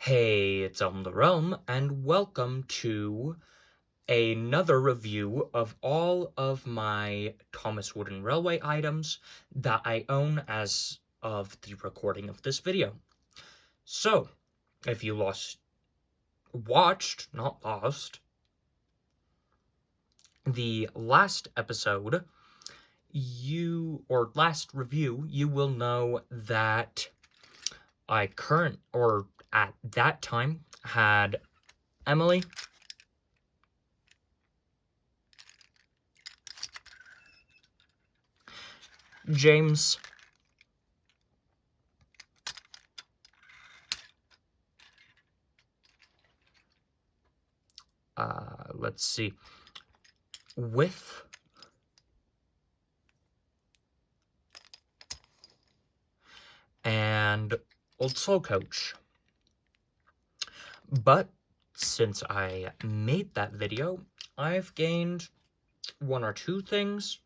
Hey, it's the Realm, and welcome to another review of all of my Thomas Wooden Railway items that I own as of the recording of this video. So, if you watched, not lost, the last episode, last review, you will know that at that time, had Emily, James, let's see, With, and Old Slow Coach. But since I made that video, I've gained one or two things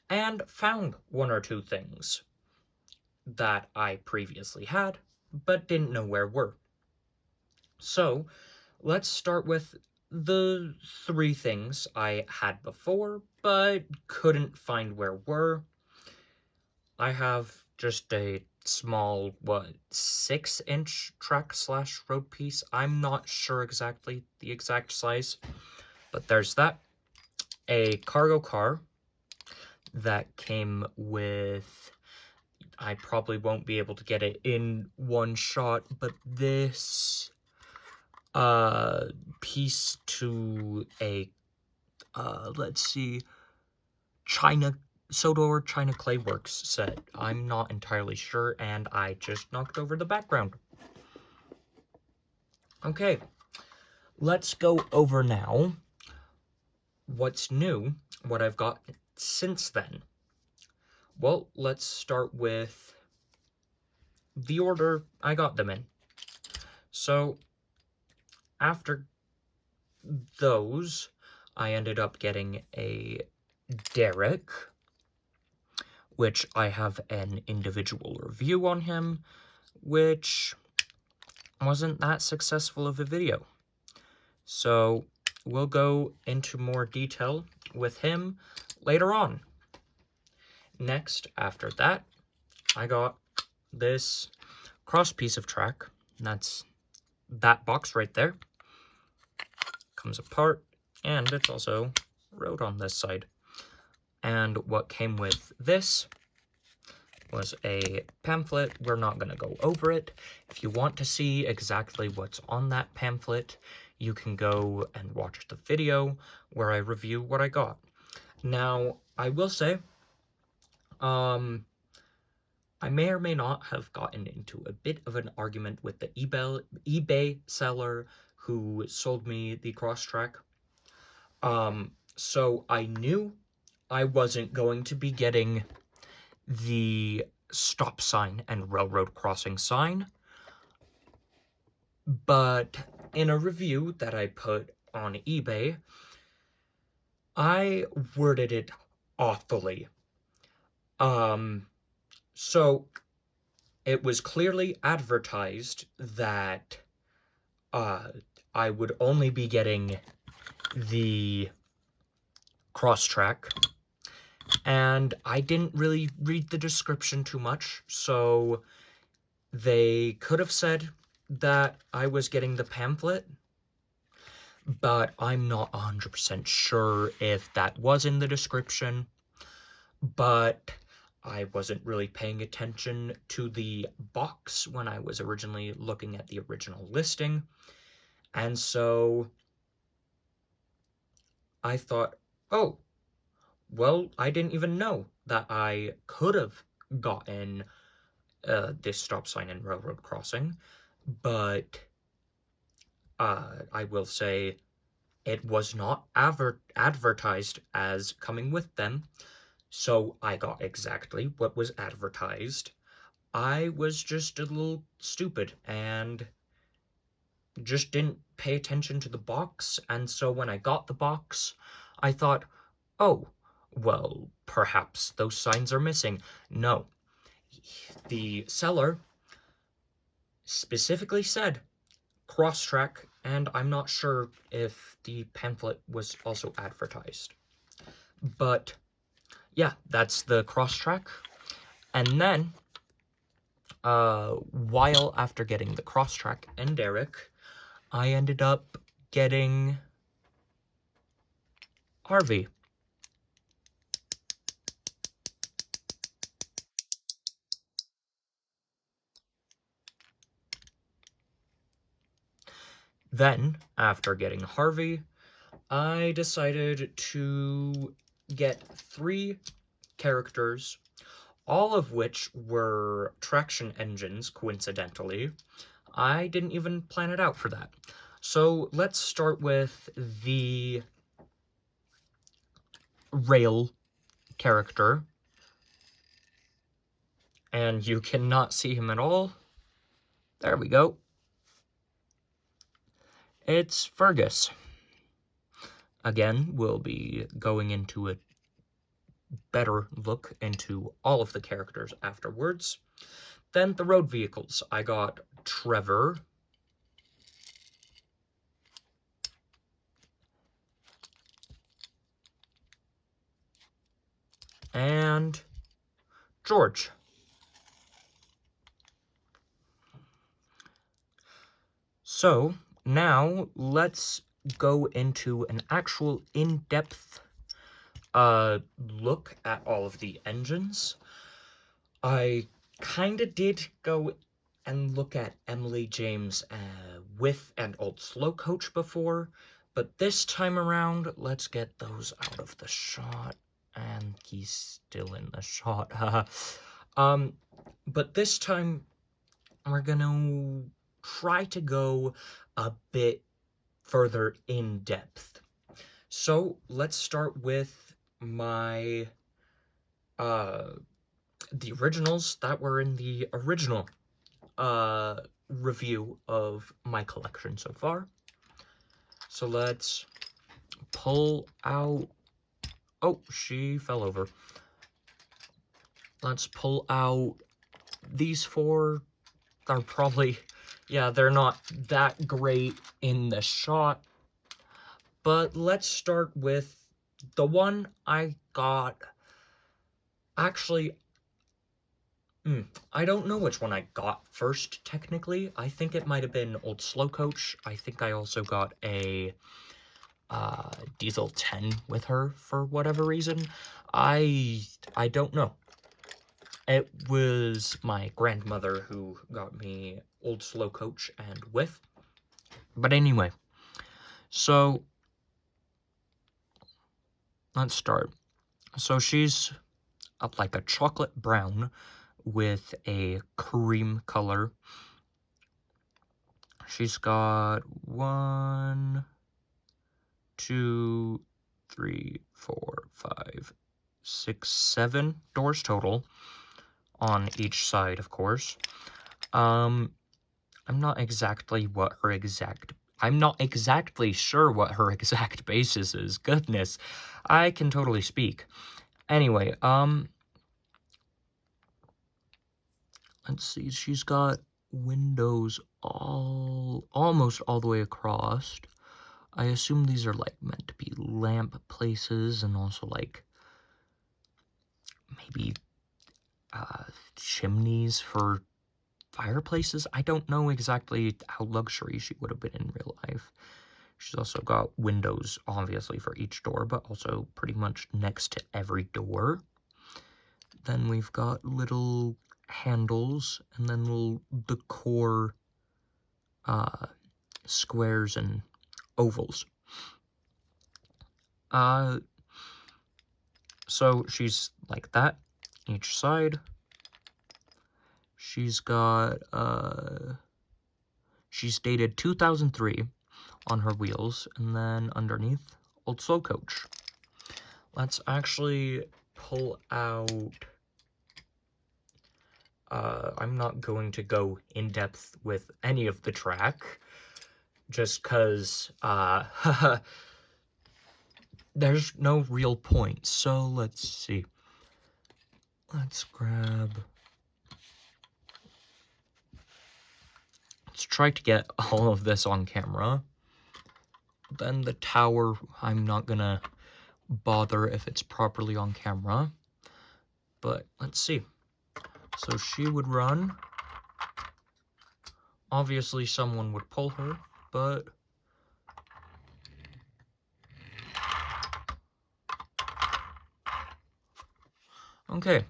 and found one or two things that I previously had but didn't know where were. So let's start with the three things I had before but couldn't find where were. I have just a small, 6-inch track/road piece. I'm not sure exactly the exact size, but there's that. A cargo car that came with, I probably won't be able to get it in one shot, but this piece to a, let's see, Sodor China Clay Works set. I'm not entirely sure, and I just knocked over the background. Okay, let's go over now what's new, what I've got since then. Well, let's start with the order I got them in. So, after those, I ended up getting a Derek, which I have an individual review on him, which wasn't that successful of a video. So we'll go into more detail with him later on. Next, after that, I got this cross piece of track. That's that box right there. Comes apart, and it's also wrote on this side. And what came with this was a pamphlet. We're not going to go over it. If you want to see exactly what's on that pamphlet, you can go and watch the video where I review what I got. Now, I will say, I may or may not have gotten into a bit of an argument with the eBay seller who sold me the Crosstrack. So I knew I wasn't going to be getting the stop sign and railroad crossing sign, but in a review that I put on eBay, I worded it awfully. So it was clearly advertised that I would only be getting the Crosstrack, and I didn't really read the description too much, so they could have said that I was getting the pamphlet, but I'm not 100% sure if that was in the description. But I wasn't really paying attention to the box when I was originally looking at the original listing, and so I thought, oh, well, I didn't even know that I could have gotten this stop sign and railroad crossing, but I will say it was not advertised as coming with them, so I got exactly what was advertised. I was just a little stupid and just didn't pay attention to the box, and so when I got the box, I thought, oh, well, perhaps those signs are missing. No. The seller specifically said, cross-track, and I'm not sure if the pamphlet was also advertised. But yeah, that's the cross-track. And then, while after getting the cross-track and Derek, I ended up getting Harvey. Then, after getting Harvey, I decided to get 3 characters, all of which were traction engines, coincidentally. I didn't even plan it out for that. So let's start with the rail character. And you cannot see him at all. There we go. It's Fergus. Again, we'll be going into a better look into all of the characters afterwards. Then the road vehicles. I got Trevor. And George. So, now let's go into an actual in-depth look at all of the engines. I kinda did go and look at Emily James with an old slow coach before, but this time around, let's get those out of the shot. And he's still in the shot. But this time, we're gonna try to go a bit further in depth. So let's start with my the originals that were in the original review of my collection so far. So let's pull out... Oh, she fell over. Let's pull out these 4. Are probably... Yeah, they're not that great in the shot. But let's start with the one I got. Actually, I don't know which one I got first, technically. I think it might have been Old Slow Coach. I think I also got a Diesel 10 with her for whatever reason. I don't know. It was my grandmother who got me Old Slow Coach and with. But anyway, so let's start. So she's like a chocolate brown with a cream color. She's got 1, 2, 3, 4, 5, 6, 7 doors total on each side, of course. I'm not exactly sure what her exact basis is. Goodness, I can totally speak. Anyway, let's see, she's got windows almost all the way across. I assume these are like meant to be lamp places and also like maybe chimneys for fireplaces. I don't know exactly how luxury she would have been in real life. She's also got windows, obviously, for each door, but also pretty much next to every door. Then we've got little handles, and then little decor squares and ovals. So she's like that, each side. She's got, she's dated 2003 on her wheels, and then underneath, Old Slow Coach. Let's actually pull out... I'm not going to go in depth with any of the track, just because, there's no real point. So let's see. Let's try to get all of this on camera. Then the tower, I'm not gonna bother if it's properly on camera. But let's see. So she would run. Obviously someone would pull her, but okay.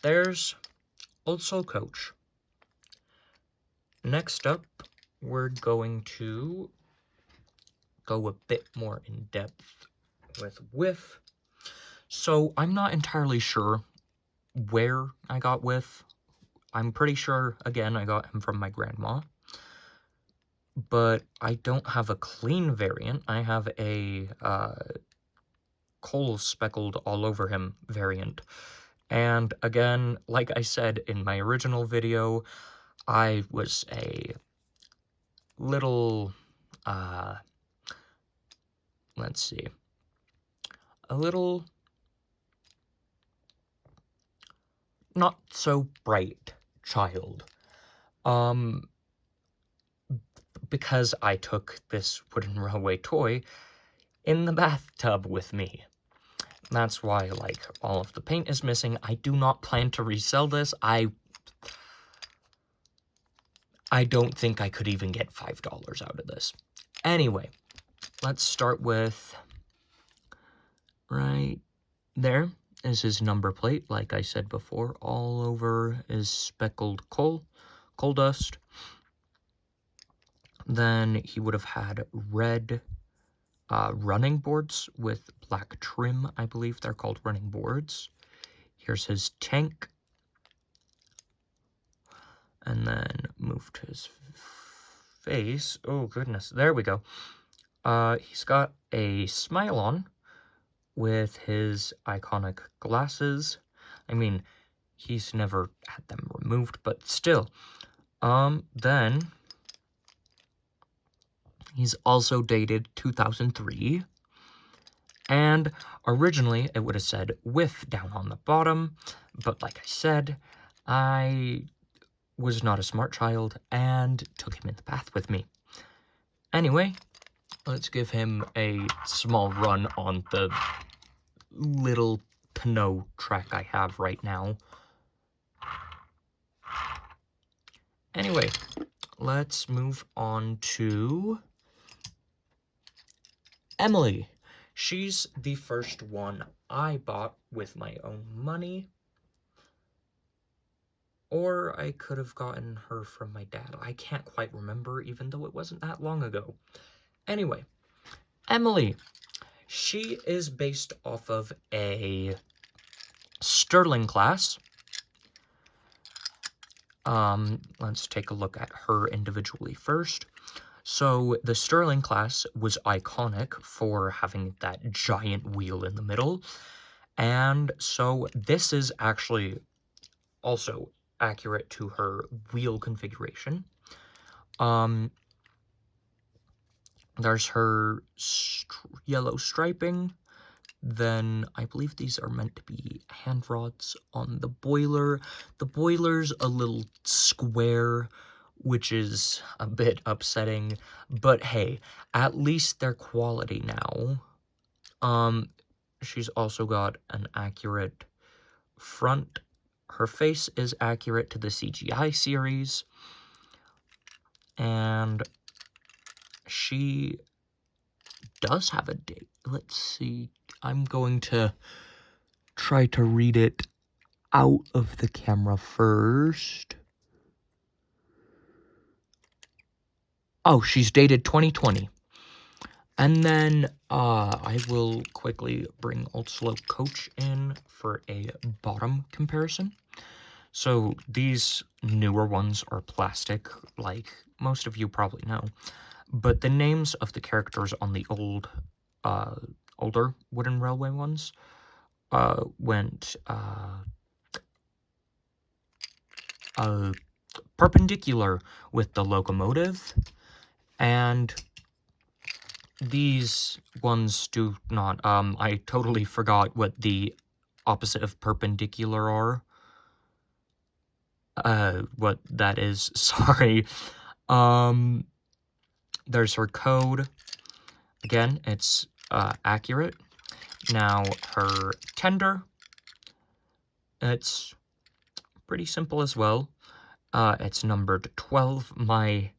There's Old Soul Coach. Next up, we're going to go a bit more in depth with Whiff. So I'm not entirely sure where I got Whiff. I'm pretty sure, again, I got him from my grandma. But I don't have a clean variant. I have a coal speckled all over him variant. And again, like I said in my original video, I was a little, let's see, a little not so bright child. Because I took this wooden railway toy in the bathtub with me. That's why, like, all of the paint is missing. I do not plan to resell this. I don't think I could even get $5 out of this. Anyway, let's start with right there is his number plate. Like I said before, all over is speckled coal dust. Then he would have had red running boards with black trim. I believe they're called running boards. Here's his tank. And then move to his face. Oh, goodness. There we go. He's got a smile on with his iconic glasses. I mean, he's never had them removed, but still. Then he's also dated 2003. And originally, it would have said Whiff down on the bottom. But like I said, I was not a smart child and took him in the bath with me. Anyway, let's give him a small run on the little Pinot track I have right now. Anyway, let's move on to Emily. She's the first one I bought with my own money. Or I could have gotten her from my dad. I can't quite remember, even though it wasn't that long ago. Anyway, Emily. She is based off of a Sterling class. Let's take a look at her individually first. So the Sterling class was iconic for having that giant wheel in the middle. And so this is actually also accurate to her wheel configuration. There's her yellow striping. Then I believe these are meant to be hand rods on the boiler. The boiler's a little square, which is a bit upsetting, but hey, at least they're quality now. She's also got an accurate front. Her face is accurate to the CGI series, and she does have a date. Let's see. I'm going to try to read it out of the camera first. Oh, she's dated 2020. And then I will quickly bring Old Soul Coach in for a bottom comparison. So these newer ones are plastic, like most of you probably know. But the names of the characters on the older wooden railway ones went perpendicular with the locomotive, and these ones do not. I totally forgot what the opposite of perpendicular are. What that is, sorry. There's her code. Again, it's accurate. Now, her tender. It's pretty simple as well. It's numbered 12. My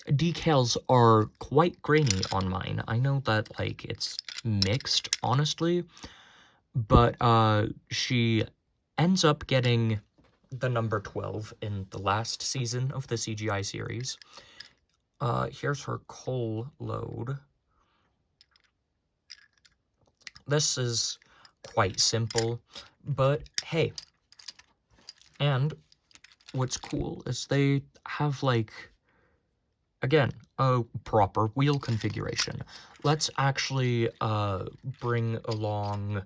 decals are quite grainy on mine. I know that, like, it's mixed, honestly, but she ends up getting the number 12 in the last season of the CGI series. Here's her coal load. This is quite simple, but hey. And what's cool is they have, like, again, a proper wheel configuration. Let's actually bring along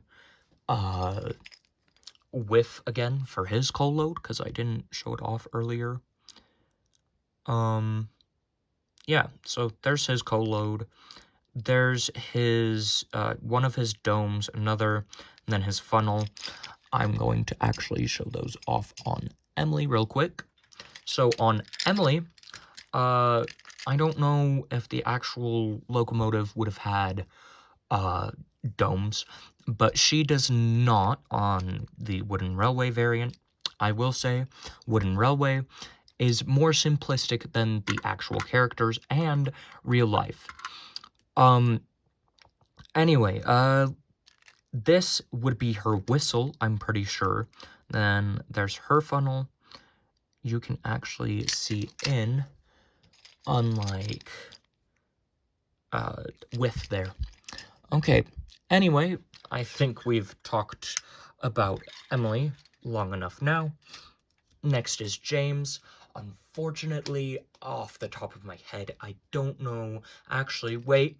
Whiff again for his coal load, because I didn't show it off earlier. Yeah, so there's his coal load. There's his, one of his domes, another, and then his funnel. I'm going to actually show those off on Emily real quick. So on Emily, I don't know if the actual locomotive would have had domes, but she does not on the Wooden Railway variant. I will say, Wooden Railway is more simplistic than the actual characters and real life. Anyway, this would be her whistle, I'm pretty sure. Then there's her funnel. You can actually see in, unlike Whiff there. Okay, anyway, I think we've talked about Emily long enough now. Next is James. Unfortunately, off the top of my head, I don't know. Actually, wait.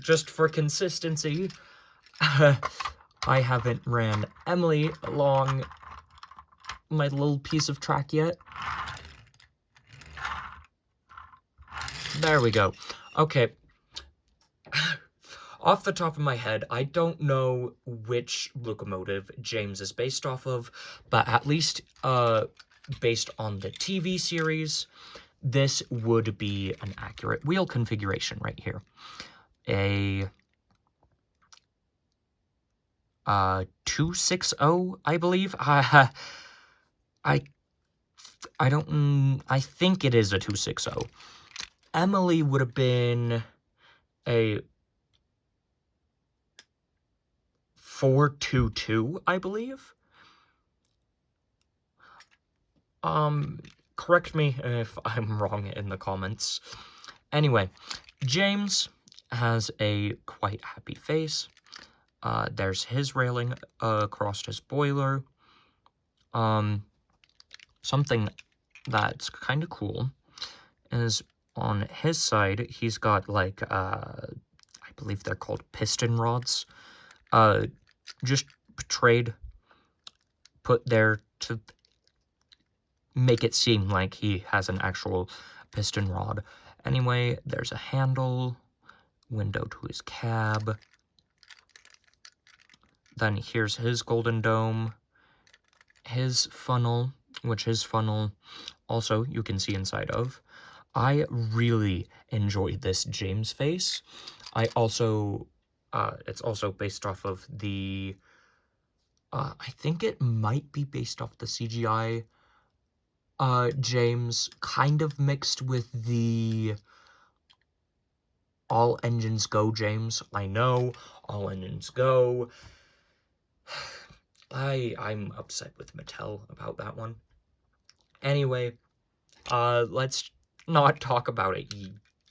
Just for consistency, I haven't ran Emily along my little piece of track yet. There we go. Okay. Off the top of my head, I don't know which locomotive James is based off of, but at least based on the TV series, this would be an accurate wheel configuration right here. A 260, I believe. I think it is a 260. Emily would have been a 422, I believe. Correct me if I'm wrong in the comments. Anyway, James has a quite happy face. There's his railing across his boiler. Something that's kind of cool is on his side, he's got, like, I believe they're called piston rods, just put there to make it seem like he has an actual piston rod. Anyway, there's a handle, window to his cab. Then here's his golden dome, his funnel, which his funnel also you can see inside of. I really enjoyed this James face. I also, it's also based off of the, I think it might be based off the CGI James, kind of mixed with the All Engines Go James. I know, All Engines Go. I'm upset with Mattel about that one. Anyway, let's not talk about it,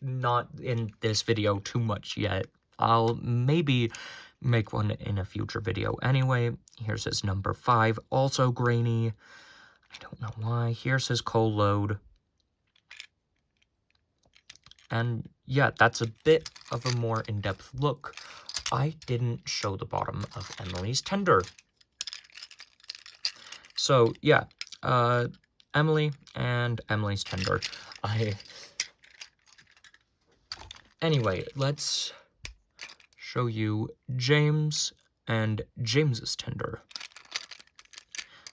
not in this video too much yet. I'll maybe make one in a future video. Anyway, here's his number 5, also grainy. I don't know why. Here's his coal load. And yeah, that's a bit of a more in-depth look. I didn't show the bottom of Emily's tender. So yeah, Emily and Emily's tender. Anyway, let's show you James and James's tender.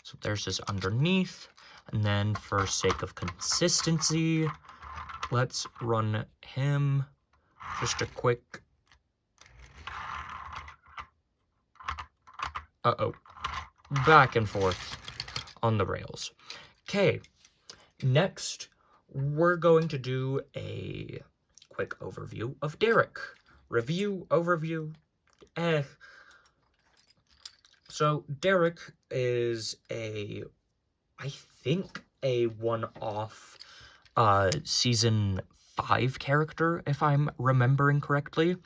So there's his underneath. And then for sake of consistency, let's run him just a quick... Uh-oh. Back and forth on the rails. Okay, next, we're going to do a quick overview of Derek. Overview. So, Derek is I think a one-off season 5 character, if I'm remembering correctly.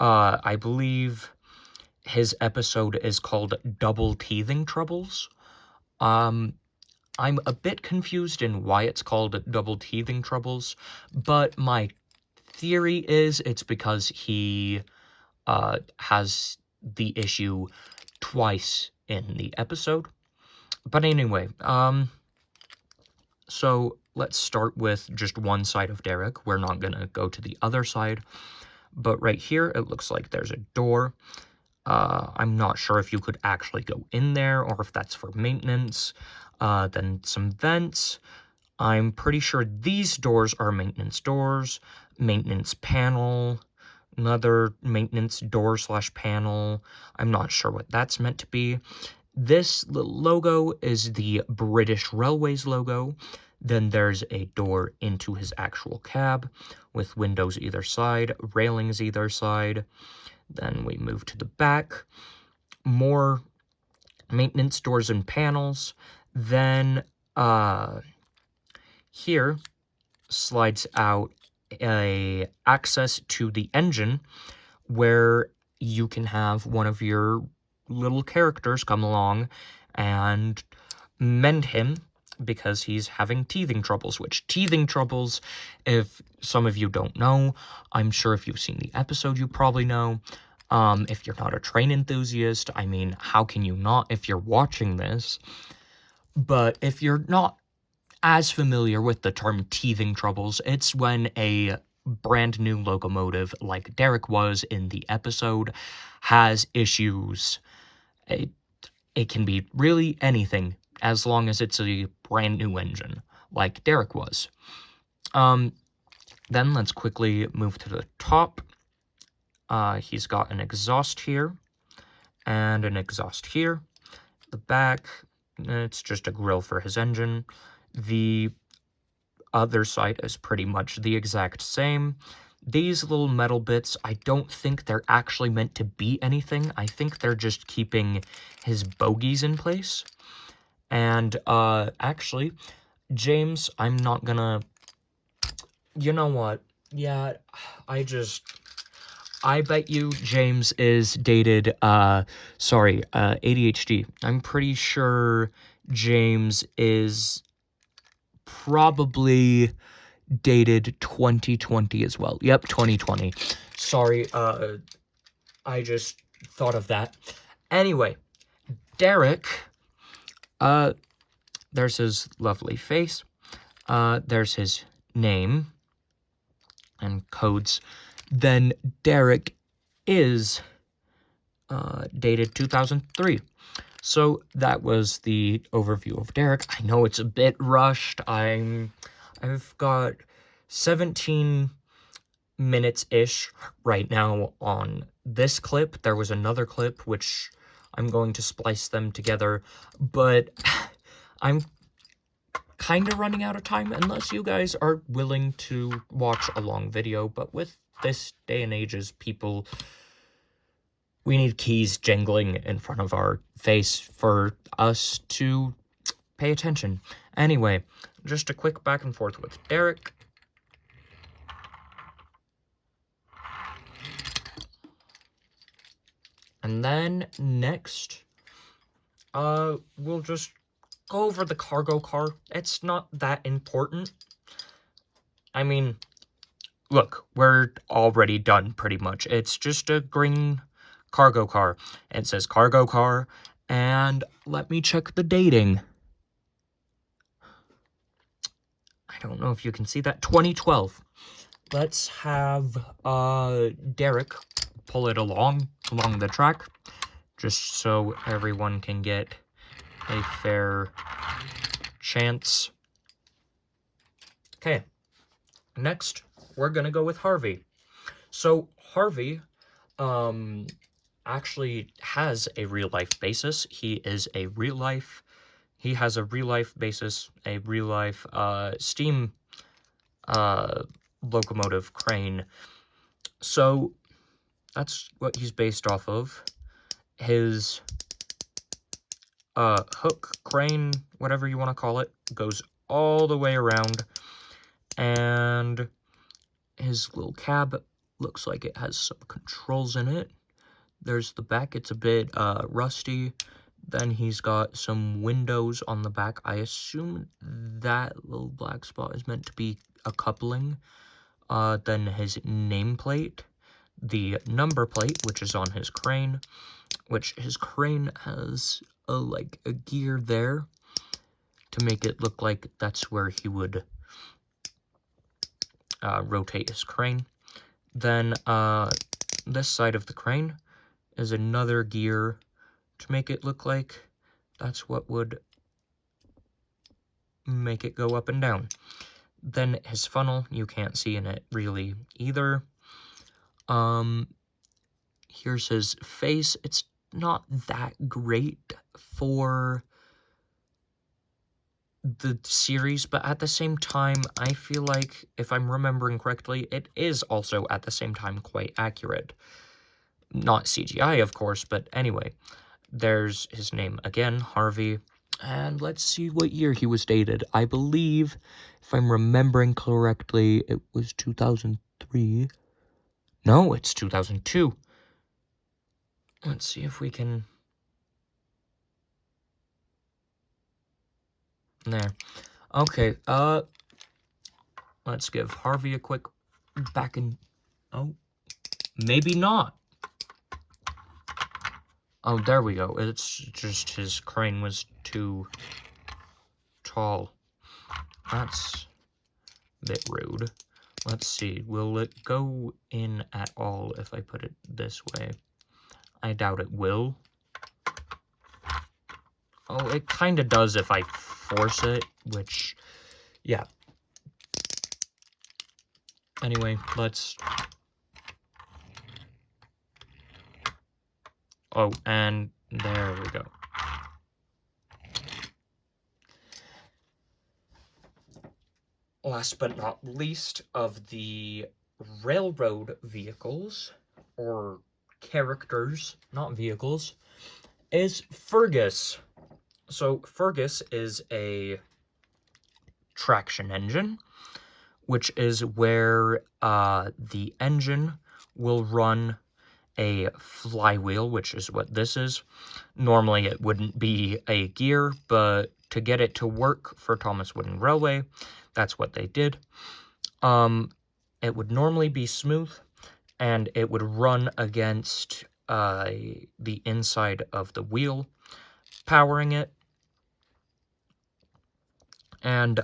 I believe his episode is called Double Teething Troubles. I'm a bit confused in why it's called Double Teething Troubles, but my theory is it's because he has the issue twice in the episode. But anyway, so let's start with just one side of Derek. We're not gonna go to the other side, but right here it looks like there's a door. I'm not sure if you could actually go in there or if that's for maintenance. Then some vents. I'm pretty sure these doors are maintenance doors. Maintenance panel. Another maintenance door / panel. I'm not sure what that's meant to be. This logo is the British Railways logo. Then there's a door into his actual cab with windows either side, railings either side. Then we move to the back, more maintenance doors and panels. Then here slides out a access to the engine where you can have one of your little characters come along and mend him because he's having teething troubles, which teething troubles, if some of you don't know, I'm sure if you've seen the episode, you probably know. If you're not a train enthusiast, I mean, how can you not if you're watching this? But if you're not as familiar with the term teething troubles, it's when a brand new locomotive, like Derek was in the episode, has issues. It can be really anything, as long as it's a brand new engine, like Derek was. Then let's quickly move to the top. He's got an exhaust here, and an exhaust here. The back, it's just a grill for his engine. The other side is pretty much the exact same. These little metal bits, I don't think they're actually meant to be anything. I think they're just keeping his bogies in place. And, actually, James, I'm not gonna... You know what? Yeah, I bet you James is dated, ADHD. I'm pretty sure James is probably dated 2020 as well. Yep, 2020. Sorry, I just thought of that. Anyway, Derek, there's his lovely face. There's his name and codes. Then Derek is dated 2003. So that was the overview of Derek. I know it's a bit rushed. I've got 17 minutes-ish right now on this clip. There was another clip, which I'm going to splice them together, but I'm kind of running out of time unless you guys are willing to watch a long video. But with this day and age's people, we need keys jingling in front of our face for us to pay attention. Anyway, just a quick back and forth with Derek. And then next, we'll just go over the cargo car. It's not that important. I mean, look, we're already done pretty much. It's just a green cargo car. It says cargo car, and let me check the dating. I don't know if you can see that. 2012. Let's have Derek pull it along the track, just so everyone can get a fair chance. Okay, next we're gonna go with Harvey. So Harvey, actually has a real life basis. He has a real life basis, a real life steam locomotive crane. So that's what he's based off of. His hook, crane, whatever you want to call it, goes all the way around, and his little cab looks like it has some controls in it. There's the back, it's a bit rusty. Then he's got some windows on the back. I assume that little black spot is meant to be a coupling. Then his nameplate, the number plate, which is on his crane, which his crane has like a gear there to make it look like that's where he would rotate his crane. Then this side of the crane is another gear to make it look like that's what would make it go up and down. Then his funnel, you can't see in it really either. Here's his face. It's not that great for the series, but at the same time, I feel like, if I'm remembering correctly, it is also at the same time quite accurate. Not CGI, of course, but anyway. There's his name again, Harvey. And let's see what year he was dated. I believe, if I'm remembering correctly, it was 2003. No, it's 2002. Let's see if we can... There. Okay, let's give Harvey a quick back in... Oh, maybe not. Oh, there we go. It's just his crane was too tall. That's a bit rude. Let's see. Will it go in at all if I put it this way? I doubt it will. Oh, it kind of does if I force it, which, yeah. Anyway, let's... Oh, and there we go. Last but not least of the railroad vehicles, or characters, not vehicles, is Fergus. So Fergus is a traction engine, which is where the engine will run a flywheel, which is what this is. Normally it wouldn't be a gear, but to get it to work for Thomas Wooden Railway, that's what they did. It would normally be smooth, and it would run against the inside of the wheel, powering it. And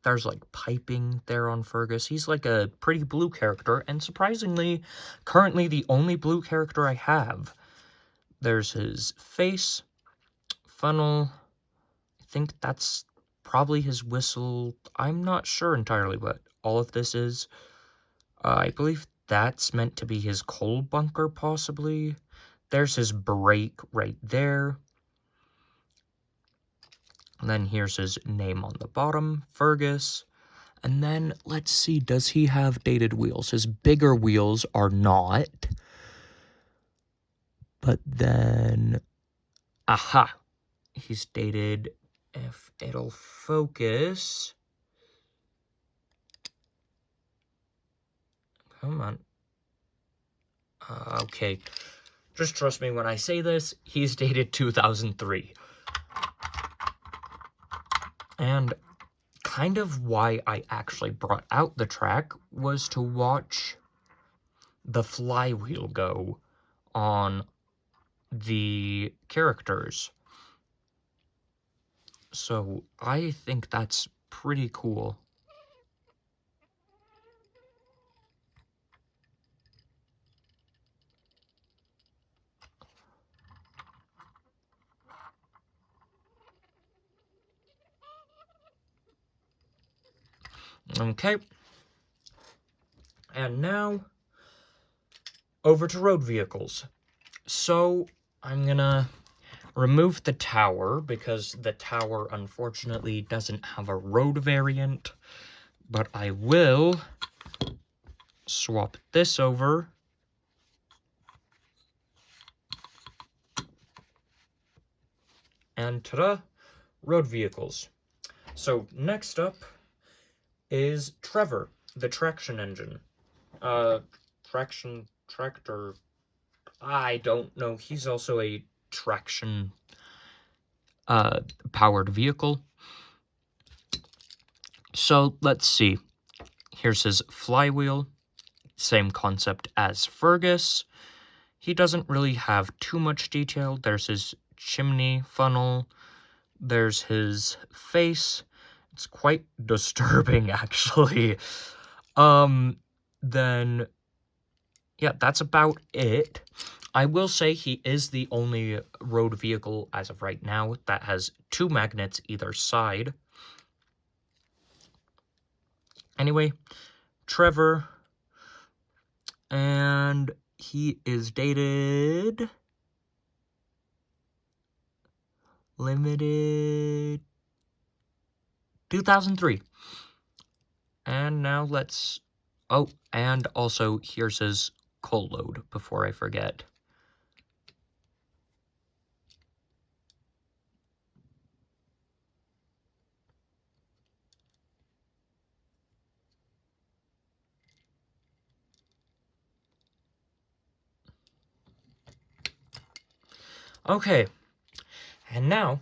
there's like piping there on Fergus. He's like a pretty blue character, and surprisingly, currently the only blue character I have. There's his face, funnel. I think that's probably his whistle. I'm not sure entirely what all of this is. I believe that's meant to be his coal bunker, possibly. There's his brake right there. And then here's his name on the bottom, Fergus. And then, let's see, does he have dated wheels? His bigger wheels are not. But then, aha, he's dated, if it'll focus. Come on. Okay, just trust me when I say this, he's dated 2003. And kind of why I actually brought out the track was to watch the flywheel go on the characters. So I think that's pretty cool. Okay. And now, over to road vehicles. So, I'm gonna remove the tower, because the tower, unfortunately, doesn't have a road variant. But I will swap this over. And ta-da! Road vehicles. So, next up is Trevor, the traction engine. Tractor, I don't know. He's also a traction powered vehicle. So let's see. Here's his flywheel. Same concept as Fergus. He doesn't really have too much detail. There's his chimney funnel. There's his face. It's quite disturbing, actually. Then, yeah, that's about it. I will say he is the only road vehicle as of right now that has 2 magnets either side. Anyway, Trevor, and he is dated limited 2003. And now let's, oh, and also here's his coal load before I forget. Okay, and now,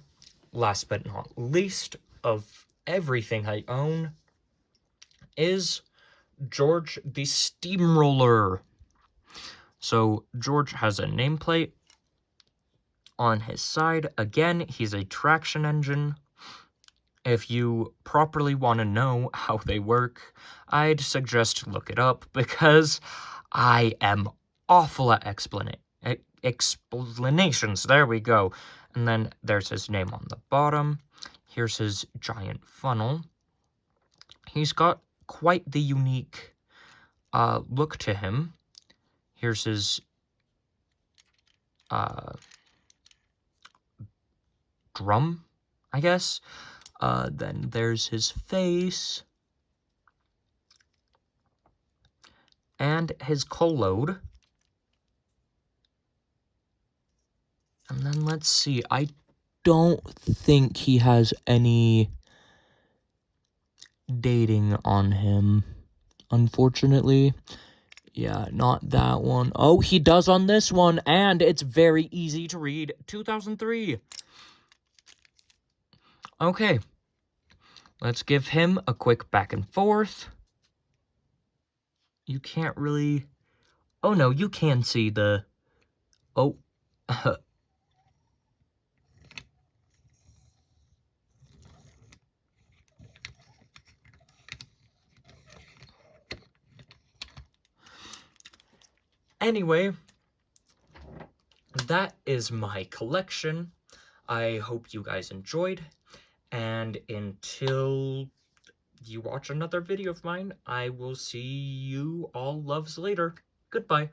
last but not least of everything I own, is George the Steamroller. So George has a nameplate on his side. Again, he's a traction engine. If you properly want to know how they work, I'd suggest look it up, because I am awful at explanations. There we go. And then there's his name on the bottom. Here's his giant funnel. He's got quite the unique look to him. Here's his drum, I guess. Then there's his face. And his coal load. And then let's see. I don't think he has any dating on him, unfortunately. Yeah, not that one. Oh, he does on this one, and it's very easy to read. 2003. Okay. Let's give him a quick back and forth. You can't really... Oh, no, you can see the... Oh. Anyway, that is my collection. I hope you guys enjoyed, and until you watch another video of mine, I will see you all loves later. Goodbye.